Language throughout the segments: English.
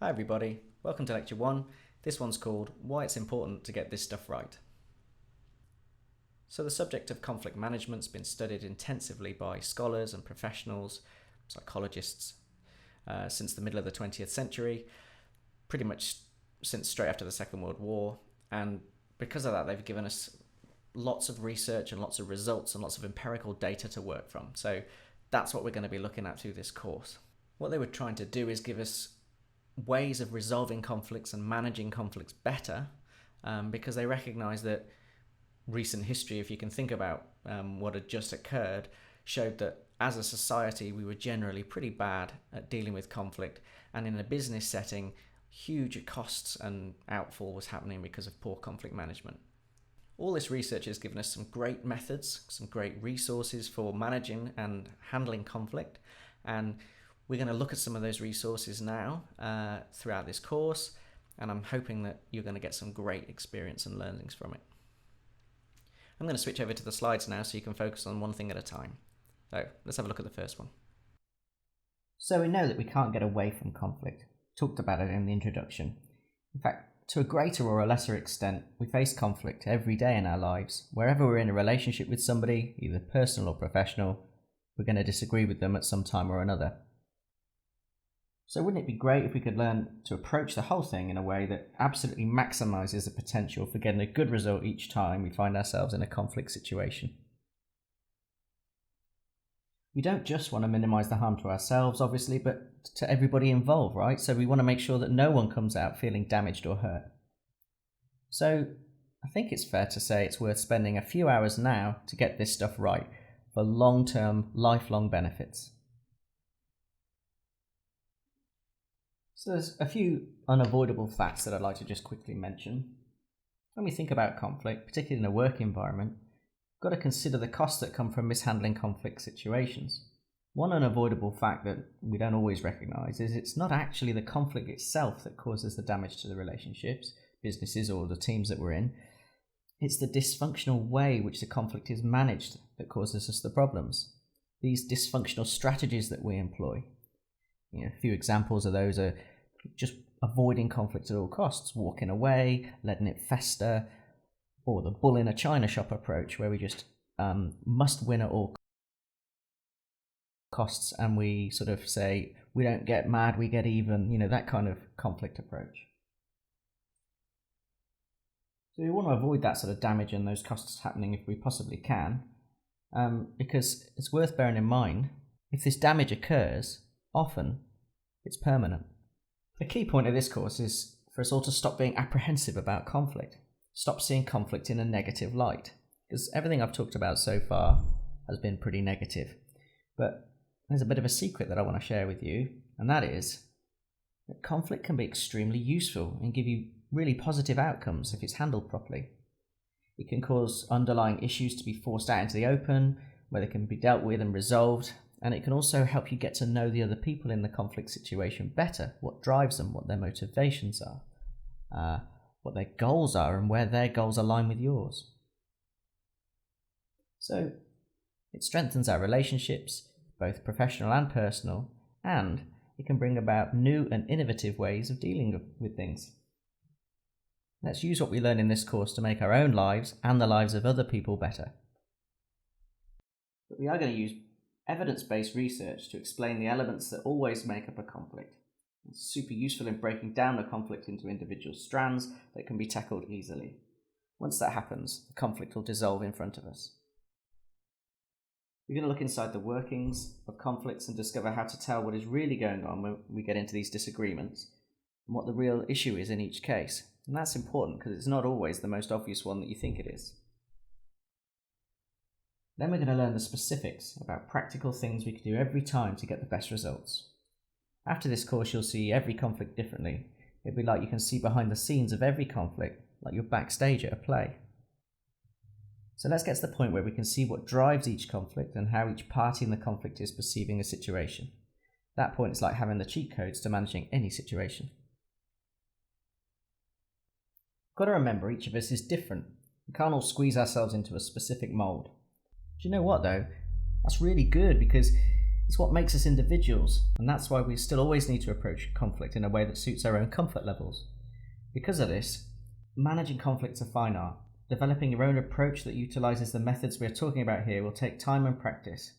Hi everybody, welcome to lecture 1. This one's called Why It's Important to Get This Stuff Right. So the subject of conflict management's been studied intensively by scholars and professionals, psychologists, since the middle of the 20th century, pretty much since straight after the Second World War, and because of that they've given us lots of research and lots of results and lots of empirical data to work from. So that's what we're going to be looking at through this course. What they were trying to do is give us ways of resolving conflicts and managing conflicts better, because they recognize that recent history, if you can think about what had just occurred, showed that as a society we were generally pretty bad at dealing with conflict, and in a business setting huge costs and outfall was happening because of poor conflict management. All this research has given us some great methods, some great resources for managing and handling conflict, and we're going to look at some of those resources now throughout this course, and I'm hoping that you're going to get some great experience and learnings from it. I'm going to switch over to the slides now so you can focus on one thing at a time. So let's have a look at the first one. So we know that we can't get away from conflict. Talked about it in the introduction. In fact, to a greater or a lesser extent, we face conflict every day in our lives. Wherever we're in a relationship with somebody, either personal or professional, we're going to disagree with them at some time or another. So wouldn't it be great if we could learn to approach the whole thing in a way that absolutely maximises the potential for getting a good result each time we find ourselves in a conflict situation? We don't just want to minimise the harm to ourselves, obviously, but to everybody involved, right? So we want to make sure that no one comes out feeling damaged or hurt. So I think it's fair to say it's worth spending a few hours now to get this stuff right for long-term, lifelong benefits. So there's a few unavoidable facts that I'd like to just quickly mention. When we think about conflict, particularly in a work environment, we've got to consider the costs that come from mishandling conflict situations. One unavoidable fact that we don't always recognise is it's not actually the conflict itself that causes the damage to the relationships, businesses, or the teams that we're in. It's the dysfunctional way which the conflict is managed that causes us the problems. These dysfunctional strategies that we employ. A few examples of those are just avoiding conflict at all costs, walking away, letting it fester, or the bull in a china shop approach where we just must win at all costs, and we sort of say we don't get mad, we get even, that kind of conflict approach. So we want to avoid that sort of damage and those costs happening if we possibly can, because it's worth bearing in mind, if this damage occurs, often it's permanent. The key point of this course is for us all to stop being apprehensive about conflict. Stop seeing conflict in a negative light, because everything I've talked about so far has been pretty negative. But there's a bit of a secret that I want to share with you, and that is that conflict can be extremely useful and give you really positive outcomes if it's handled properly. It can cause underlying issues to be forced out into the open, where they can be dealt with and resolved. And it can also help you get to know the other people in the conflict situation better, what drives them, what their motivations are, what their goals are, and where their goals align with yours. So it strengthens our relationships, both professional and personal, and it can bring about new and innovative ways of dealing with things. Let's use what we learn in this course to make our own lives and the lives of other people better. But we are going to use evidence-based research to explain the elements that always make up a conflict. It's super useful in breaking down a conflict into individual strands that can be tackled easily. Once that happens, the conflict will dissolve in front of us. We're going to look inside the workings of conflicts and discover how to tell what is really going on when we get into these disagreements and what the real issue is in each case. And that's important because it's not always the most obvious one that you think it is. Then we're going to learn the specifics about practical things we can do every time to get the best results. After this course, you'll see every conflict differently. It'll be like you can see behind the scenes of every conflict, like you're backstage at a play. So let's get to the point where we can see what drives each conflict and how each party in the conflict is perceiving a situation. At that point, it's like having the cheat codes to managing any situation. Got to remember, each of us is different. We can't all squeeze ourselves into a specific mould. Do you know what though? That's really good, because It's what makes us individuals, and that's why we still always need to approach conflict in a way that suits our own comfort levels. Because of this, managing conflict's a fine art. Developing your own approach that utilises the methods we're talking about here will take time and practice.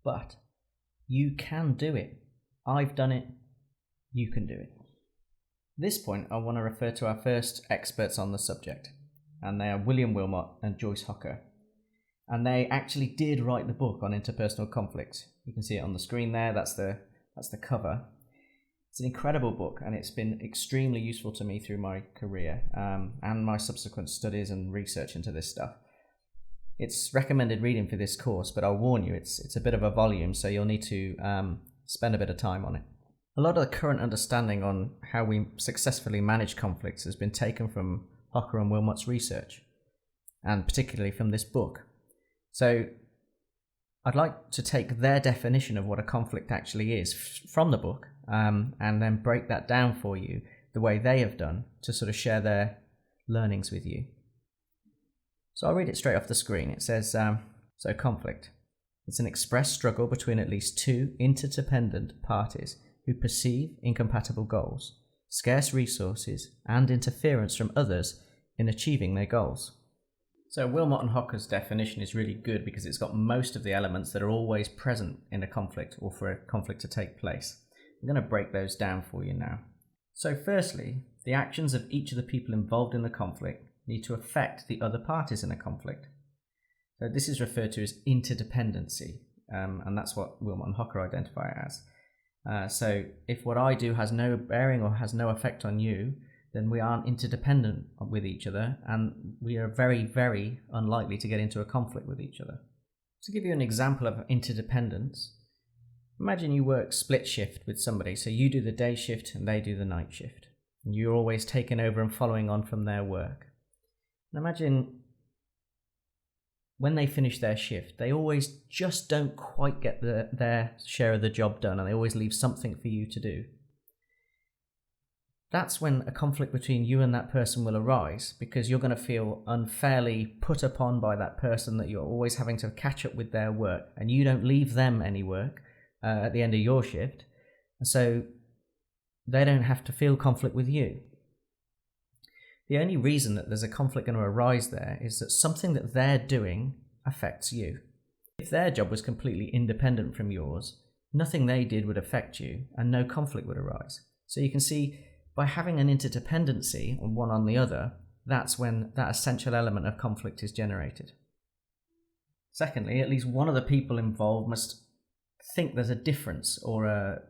But you can do it. I've done it. You can do it. At this point, I want to refer to our first experts on the subject, and they are William Wilmot and Joyce Hocker. And they actually did write the book on interpersonal conflict. You can see it on the screen there. That's the cover. It's an incredible book, and it's been extremely useful to me through my career and my subsequent studies and research into this stuff. It's recommended reading for this course, but I'll warn you, it's a bit of a volume, so you'll need to spend a bit of time on it. A lot of the current understanding on how we successfully manage conflicts has been taken from Hocker and Wilmot's research, and particularly from this book. So I'd like to take their definition of what a conflict actually is from the book, and then break that down for you the way they have done to sort of share their learnings with you. So I'll read it straight off the screen. It says, so conflict. It's an expressed struggle between at least two interdependent parties who perceive incompatible goals, scarce resources, and interference from others in achieving their goals. So Wilmot and Hocker's definition is really good because it's got most of the elements that are always present in a conflict or for a conflict to take place. I'm going to break those down for you now. So firstly, the actions of each of the people involved in the conflict need to affect the other parties in a conflict. So this is referred to as interdependency, and that's what Wilmot and Hocker identify it as. So if what I do has no bearing or has no effect on you, then we aren't interdependent with each other, and we are very, very unlikely to get into a conflict with each other. To give you an example of interdependence, imagine you work split shift with somebody, so you do the day shift and they do the night shift. And you're always taking over and following on from their work. And imagine when they finish their shift, they always just don't quite get their share of the job done, and they always leave something for you to do. That's when a conflict between you and that person will arise, because you're going to feel unfairly put upon by that person, that you're always having to catch up with their work, and you don't leave them any work at the end of your shift, so they don't have to feel conflict with you. The only reason that there's a conflict going to arise there is that something that they're doing affects you. If their job was completely independent from yours, nothing they did would affect you and no conflict would arise. So you can see, by having an interdependency on one on the other, that's when that essential element of conflict is generated. Secondly, at least one of the people involved must think there's a difference or a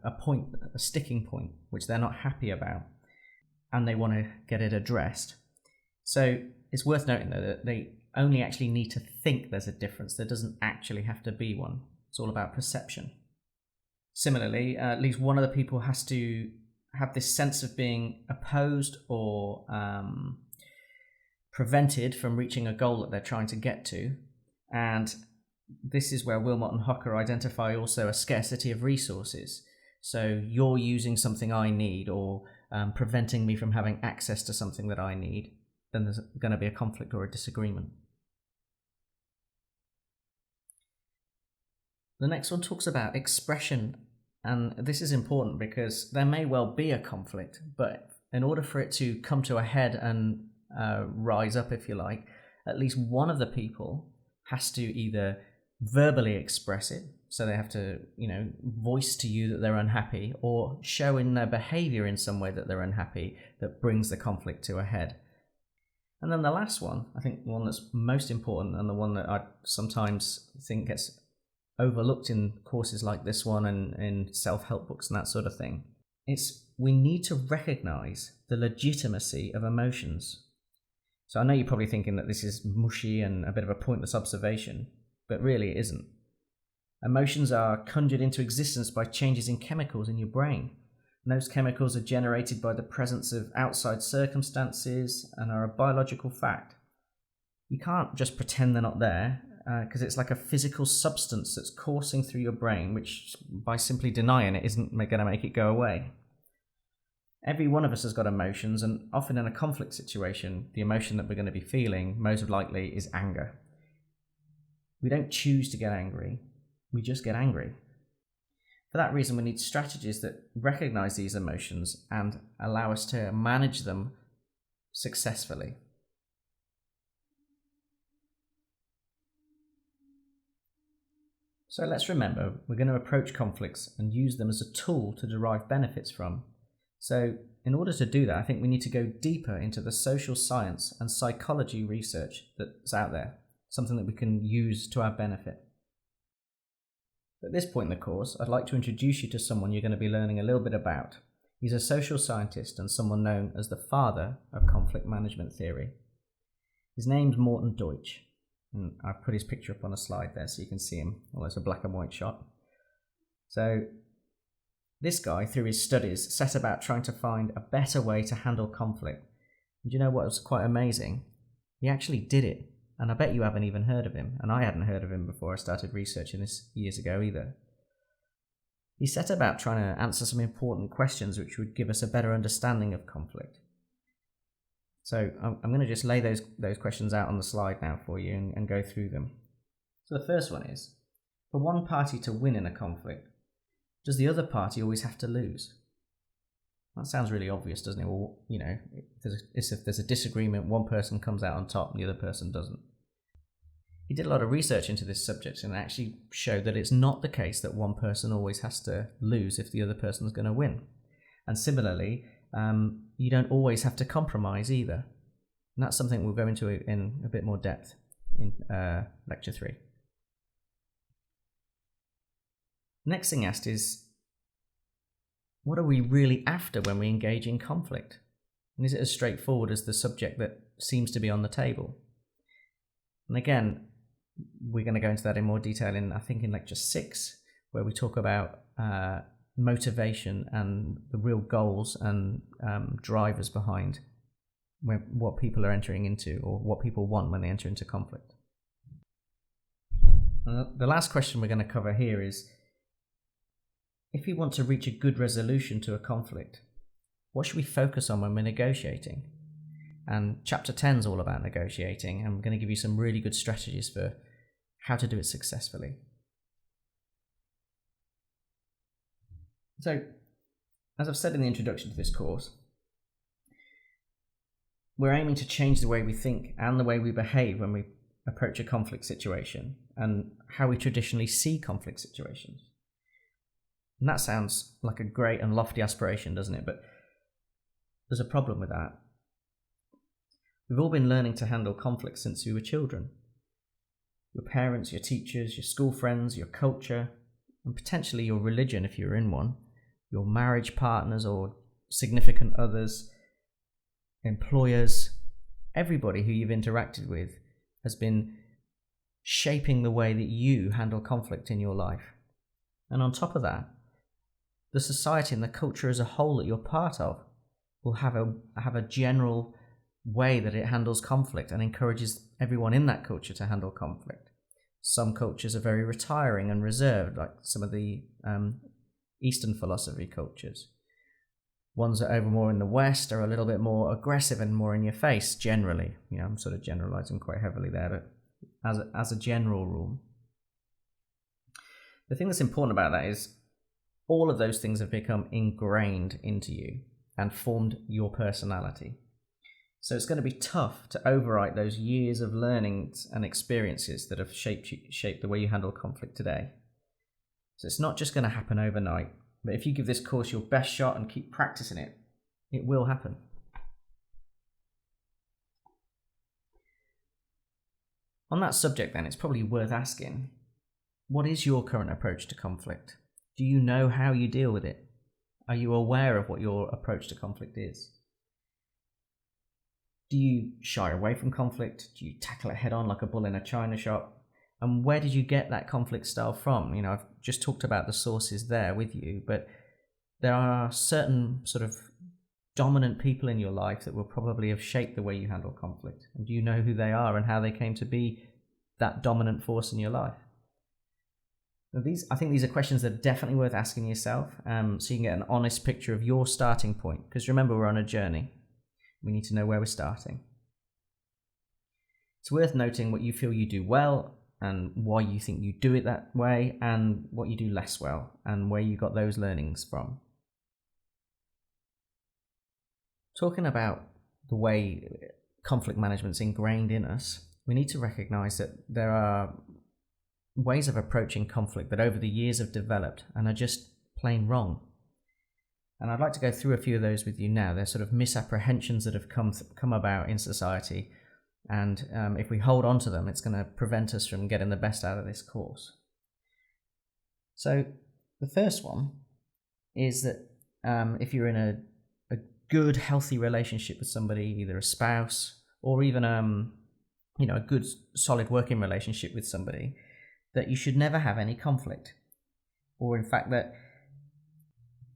sticking point, which they're not happy about, and they want to get it addressed. So it's worth noting, though, that they only actually need to think there's a difference. There doesn't actually have to be one. It's all about perception. Similarly, at least one of the people has to have this sense of being opposed or prevented from reaching a goal that they're trying to get to. And this is where Wilmot and Hocker identify also a scarcity of resources. So you're using something I need, or preventing me from having access to something that I need, then there's going to be a conflict or a disagreement. The next one talks about expression. And this is important because there may well be a conflict, but in order for it to come to a head and rise up, if you like, at least one of the people has to either verbally express it, so they have to, voice to you that they're unhappy, or show in their behavior in some way that they're unhappy that brings the conflict to a head. And then the last one, I think the one that's most important, and the one that I sometimes think gets overlooked in courses like this one and in self-help books and that sort of thing, it's we need to recognize the legitimacy of emotions. So I know you're probably thinking that this is mushy and a bit of a pointless observation, but really it isn't. Emotions are conjured into existence by changes in chemicals in your brain. And those chemicals are generated by the presence of outside circumstances and are a biological fact. You can't just pretend they're not there, because it's like a physical substance that's coursing through your brain, which by simply denying it isn't going to make it go away. Every one of us has got emotions, and often in a conflict situation, the emotion that we're going to be feeling most likely is anger. We don't choose to get angry, we just get angry. For that reason, we need strategies that recognize these emotions and allow us to manage them successfully. So let's remember, we're going to approach conflicts and use them as a tool to derive benefits from. So in order to do that, I think we need to go deeper into the social science and psychology research that's out there, something that we can use to our benefit. At this point in the course, I'd like to introduce you to someone you're going to be learning a little bit about. He's a social scientist and someone known as the father of conflict management theory. His name's Morton Deutsch, and I've put his picture up on a slide there so you can see him, although it's a black and white shot. So this guy, through his studies, set about trying to find a better way to handle conflict. And do you know what was quite amazing? He actually did it. And I bet you haven't even heard of him, and I hadn't heard of him before I started researching this years ago either. He set about trying to answer some important questions which would give us a better understanding of conflict. So I'm going to just lay those questions out on the slide now for you and go through them. So the first one is, for one party to win in a conflict, does the other party always have to lose? That sounds really obvious, doesn't it? Well, you know, if there's a disagreement, one person comes out on top and the other person doesn't. He did a lot of research into this subject and actually showed that it's not the case that one person always has to lose if the other person's going to win. And similarly, you don't always have to compromise either. And that's something we'll go into in a bit more depth in lecture 3. Next thing asked is, what are we really after when we engage in conflict? And is it as straightforward as the subject that seems to be on the table? And again, we're going to go into that in more detail in lecture 6, where we talk about motivation and the real goals and drivers behind what people are entering into, or what people want when they enter into conflict. And the last question we're going to cover here is, if we want to reach a good resolution to a conflict, what should we focus on when we're negotiating? And chapter 10 is all about negotiating, and I'm going to give you some really good strategies for how to do it successfully. So, as I've said in the introduction to this course, we're aiming to change the way we think and the way we behave when we approach a conflict situation, and how we traditionally see conflict situations. And that sounds like a great and lofty aspiration, doesn't it? But there's a problem with that. We've all been learning to handle conflict since we were children. Your parents, your teachers, your school friends, your culture, and potentially your religion if you're in one, your marriage partners or significant others, employers, everybody who you've interacted with has been shaping the way that you handle conflict in your life. And on top of that, the society and the culture as a whole that you're part of will have a general way that it handles conflict and encourages everyone in that culture to handle conflict. Some cultures are very retiring and reserved, like some of the Eastern philosophy cultures. Ones that are over more in the West are a little bit more aggressive and more in your face generally. You know, I'm sort of generalizing quite heavily there, but as a general rule. The thing that's important about that is all of those things have become ingrained into you and formed your personality. So it's going to be tough to overwrite those years of learnings and experiences that have shaped the way you handle conflict today. So it's not just going to happen overnight, but if you give this course your best shot and keep practicing it, it will happen. On that subject then, it's probably worth asking, what is your current approach to conflict? Do you know how you deal with it? Are you aware of what your approach to conflict is? Do you shy away from conflict? Do you tackle it head on like a bull in a china shop? And where did you get that conflict style from? You know, I've just talked about the sources there with you, but there are certain sort of dominant people in your life that will probably have shaped the way you handle conflict. And do you know who they are and how they came to be that dominant force in your life? Now I think these are questions that are definitely worth asking yourself, so you can get an honest picture of your starting point. Because remember, we're on a journey. We need to know where we're starting. It's worth noting what you feel you do well and why you think you do it that way, and what you do less well, and where you got those learnings from. Talking about the way conflict management's ingrained in us, we need to recognize that there are ways of approaching conflict that over the years have developed and are just plain wrong. And I'd like to go through a few of those with you now. They're sort of misapprehensions that have come about in society, and if we hold on to them, it's going to prevent us from getting the best out of this course. So the first one is that if you're in a good, healthy relationship with somebody, either a spouse or even a good, solid working relationship with somebody, that you should never have any conflict, or in fact that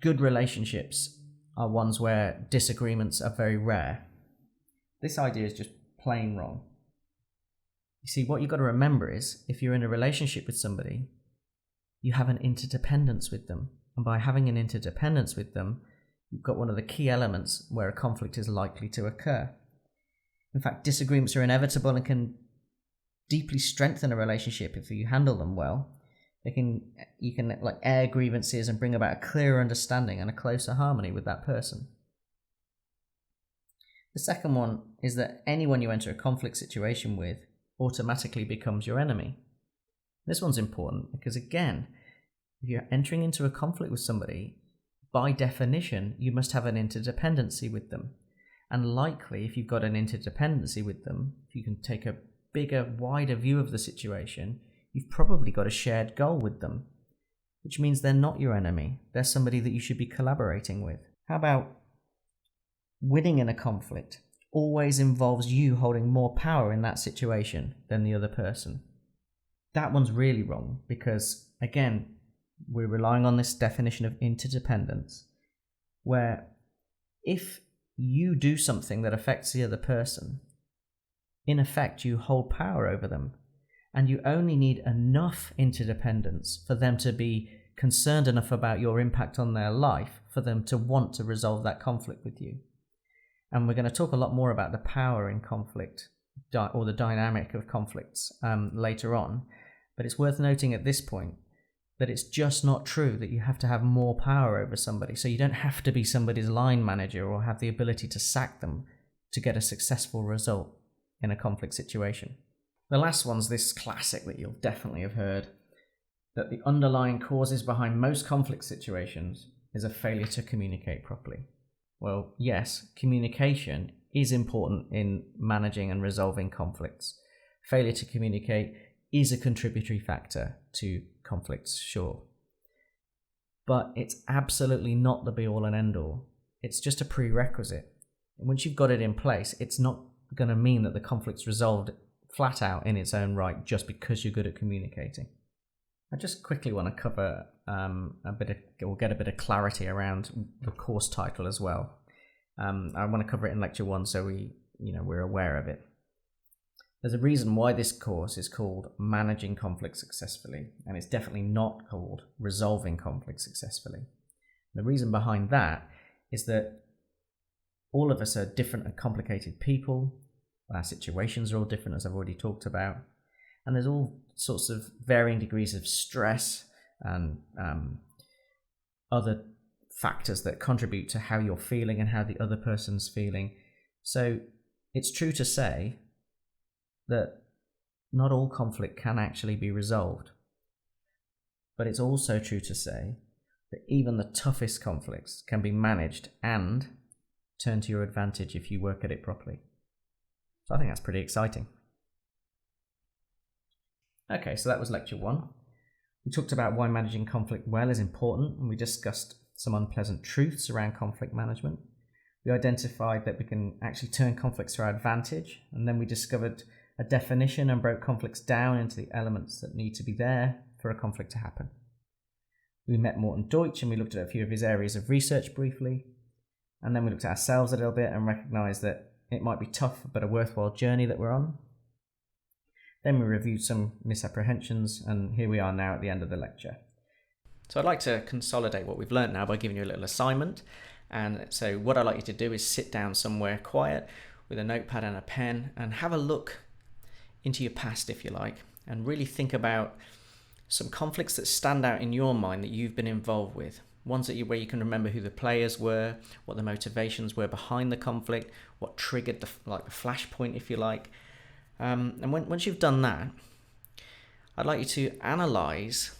good relationships are ones where disagreements are very rare. This idea is just plain wrong. You see, what you've got to remember is, if you're in a relationship with somebody, you have an interdependence with them. And by having an interdependence with them, you've got one of the key elements where a conflict is likely to occur. In fact, disagreements are inevitable and can deeply strengthen a relationship if you handle them well. You can air grievances and bring about a clearer understanding and a closer harmony with that person. The second one is that anyone you enter a conflict situation with automatically becomes your enemy. This one's important because, again, if you're entering into a conflict with somebody, by definition, you must have an interdependency with them. And likely, if you've got an interdependency with them, if you can take a bigger, wider view of the situation, you've probably got a shared goal with them, which means they're not your enemy. They're somebody that you should be collaborating with. How about winning in a conflict always involves you holding more power in that situation than the other person? That one's really wrong because, again, we're relying on this definition of interdependence, where if you do something that affects the other person, in effect, you hold power over them, and you only need enough interdependence for them to be concerned enough about your impact on their life for them to want to resolve that conflict with you. And we're going to talk a lot more about the power in conflict, or the dynamic of conflicts later on. But it's worth noting at this point that it's just not true that you have to have more power over somebody. So you don't have to be somebody's line manager or have the ability to sack them to get a successful result in a conflict situation. The last one's this classic that you'll definitely have heard, that the underlying causes behind most conflict situations is a failure to communicate properly. Well, yes, communication is important in managing and resolving conflicts. Failure to communicate is a contributory factor to conflicts, sure. But it's absolutely not the be-all and end-all. It's just a prerequisite. And once you've got it in place, it's not going to mean that the conflict's resolved flat out in its own right just because you're good at communicating. I just quickly want to cover get a bit of clarity around the course title as well. I want to cover it in lecture 1 so we're aware of it. There's a reason why this course is called Managing Conflict Successfully, and it's definitely not called Resolving Conflict Successfully. The reason behind that is that all of us are different and complicated people. Our situations are all different, as I've already talked about. And there's all sorts of varying degrees of stress and other factors that contribute to how you're feeling and how the other person's feeling. So it's true to say that not all conflict can actually be resolved. But it's also true to say that even the toughest conflicts can be managed and turned to your advantage if you work at it properly. So I think that's pretty exciting. Okay, so that was lecture 1. We talked about why managing conflict well is important, and we discussed some unpleasant truths around conflict management. We identified that we can actually turn conflicts to our advantage, and then we discovered a definition and broke conflicts down into the elements that need to be there for a conflict to happen. We met Morten Deutsch and we looked at a few of his areas of research briefly, and then we looked at ourselves a little bit and recognised that it might be tough but a worthwhile journey that we're on. Then we reviewed some misapprehensions, and here we are now at the end of the lecture. So I'd like to consolidate what we've learned now by giving you a little assignment. And so what I'd like you to do is sit down somewhere quiet with a notepad and a pen and have a look into your past, if you like, and really think about some conflicts that stand out in your mind that you've been involved with. Ones where you can remember who the players were, what the motivations were behind the conflict, what triggered the flashpoint, if you like. And once you've done that, I'd like you to analyze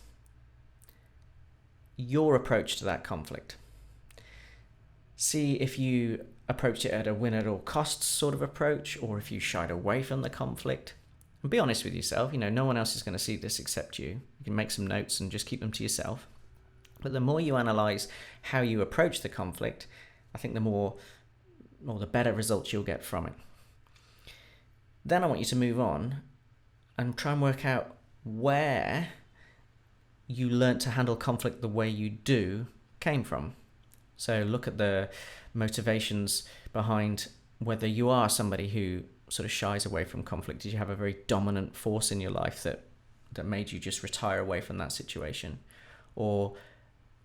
your approach to that conflict. See if you approached it at a win at all costs sort of approach, or if you shied away from the conflict. And be honest with yourself. No one else is going to see this except you. You can make some notes and just keep them to yourself. But the more you analyze how you approach the conflict, I think the better results you'll get from it. Then I want you to move on and try and work out where you learnt to handle conflict the way you do came from. So look at the motivations behind whether you are somebody who sort of shies away from conflict. Did you have a very dominant force in your life that made you just retire away from that situation? Or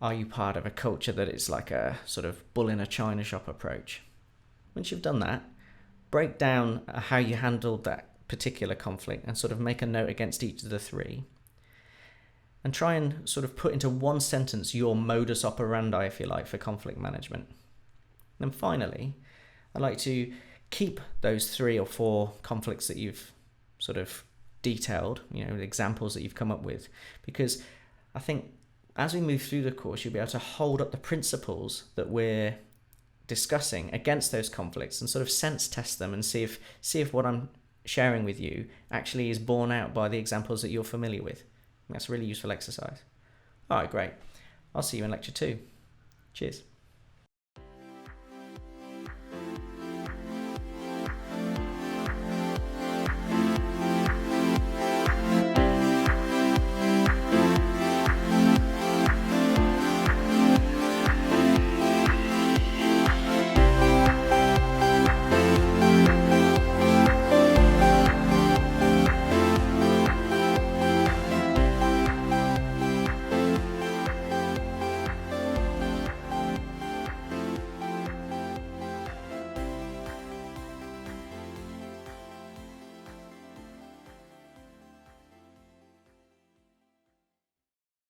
are you part of a culture that is like a sort of bull in a china shop approach? Once you've done that, break down how you handled that particular conflict and sort of make a note against each of the three. And try and sort of put into one sentence your modus operandi, if you like, for conflict management. And finally, I'd like to keep those 3 or 4 conflicts that you've sort of detailed, the examples that you've come up with, because I think as we move through the course, you'll be able to hold up the principles that we're discussing against those conflicts and sort of sense test them and see if what I'm sharing with you actually is borne out by the examples that you're familiar with. That's a really useful exercise. All right, great. I'll see you in lecture 2. Cheers.